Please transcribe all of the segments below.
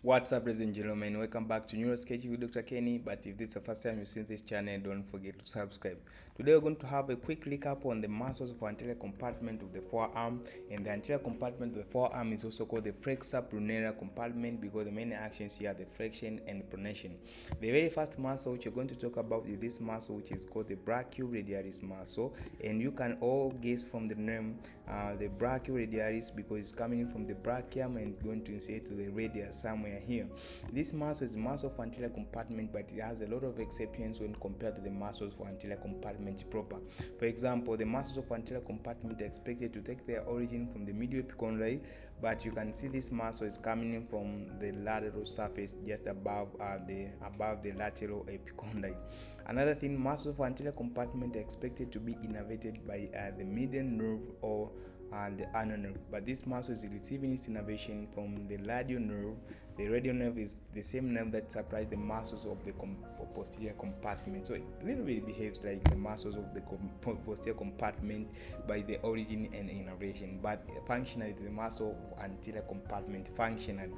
What's up, ladies and gentlemen? Welcome back to Neurosketchy with Dr. Kenny. But if this is the first time you've seen this channel, don't forget to subscribe. Today we're going to have a quick recap on the muscles of anterior compartment of the forearm. And the anterior compartment of the forearm is also called the flexor pronera compartment because the main actions here are the flexion and pronation. The very first muscle which you're going to talk about is this muscle which is called the brachioradialis muscle. And you can all guess from the name the brachioradialis because it's coming from the brachium and going to insert to the radius somewhere here. This muscle is a muscle of anterior compartment, but it has a lot of exceptions when compared to the muscles for anterior compartment proper. For example, the muscles of anterior compartment are expected to take their origin from the medial epicondyle, but you can see this muscle is coming in from the lateral surface just above the lateral epicondyle. Another thing, muscles of anterior compartment are expected to be innervated by the median nerve or the ulnar nerve, but this muscle is receiving its innervation from the radial nerve. The radial nerve is the same nerve that supplies the muscles of the posterior compartment, so it a little bit behaves like the muscles of the posterior compartment by the origin and innervation, but functionally it is a muscle of anterior compartment functionally.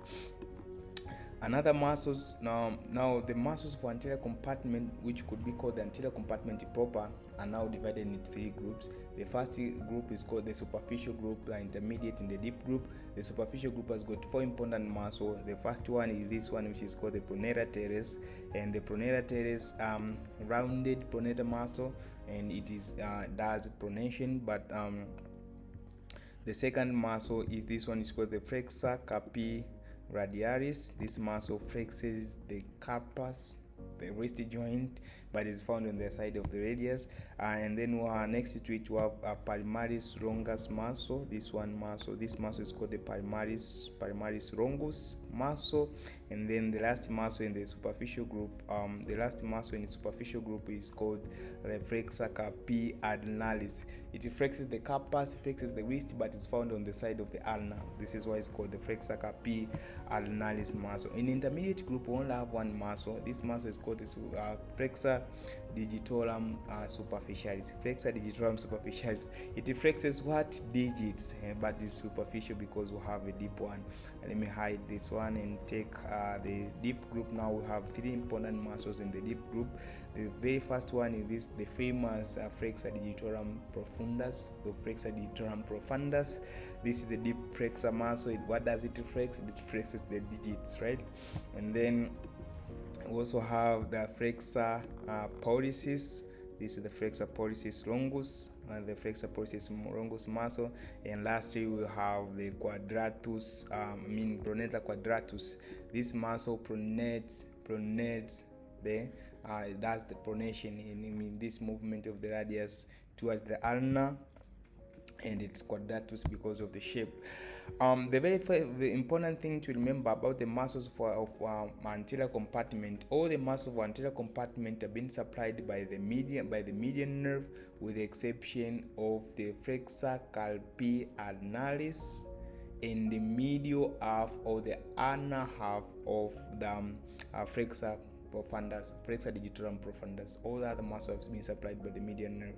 Another muscles now the muscles for anterior compartment, which could be called the anterior compartment proper, are now divided into three groups. The first group is called the superficial group, the intermediate and the deep group. The superficial group has got four important muscles. The first one is this one, which is called the pronera teres, and the pronera teres rounded pronator muscle, and it is does pronation, but the second muscle is this one, is called the flexor carpi radialis. This muscle flexes the carpus, the wrist joint, but is found on the side of the radius. And then next to it we have a palmaris longus muscle. This muscle is called the palmaris longus muscle. And then the last muscle in the superficial group, is called the flexor carpi adnalis. It flexes the carpus, flexes the wrist, but it's found on the side of the ulna. This is why it's called the flexor carpi adnalis muscle. In the intermediate group, we only have one muscle. This muscle is called the flexor digitorum superficialis. Flexor digitorum superficialis. It flexes what? Digits, but it's superficial because we have a deep one. Let me hide this one and take the deep group. Now we have three important muscles in the deep group. The very first one is the famous flexor digitorum profundus. The flexor digitorum profundus. This is the deep flexor muscle. What does it flex? It flexes the digits, right? And then we also have the flexor pollicis. This is the flexor pollicis longus, the flexor pollicis longus muscle. And lastly, we have the quadratus, pronator quadratus. This muscle pronates does the pronation in this movement of the radius towards the ulna, and it's quadratus because of the shape. The important thing to remember about the muscles of anterior compartment, all the muscles of anterior compartment have been supplied by the median nerve, with the exception of the flexor carpi adnalis in the medial half or the ulnar half of the flexor profundus, flexor digitorum profundus. All the other muscles have been supplied by the median nerve.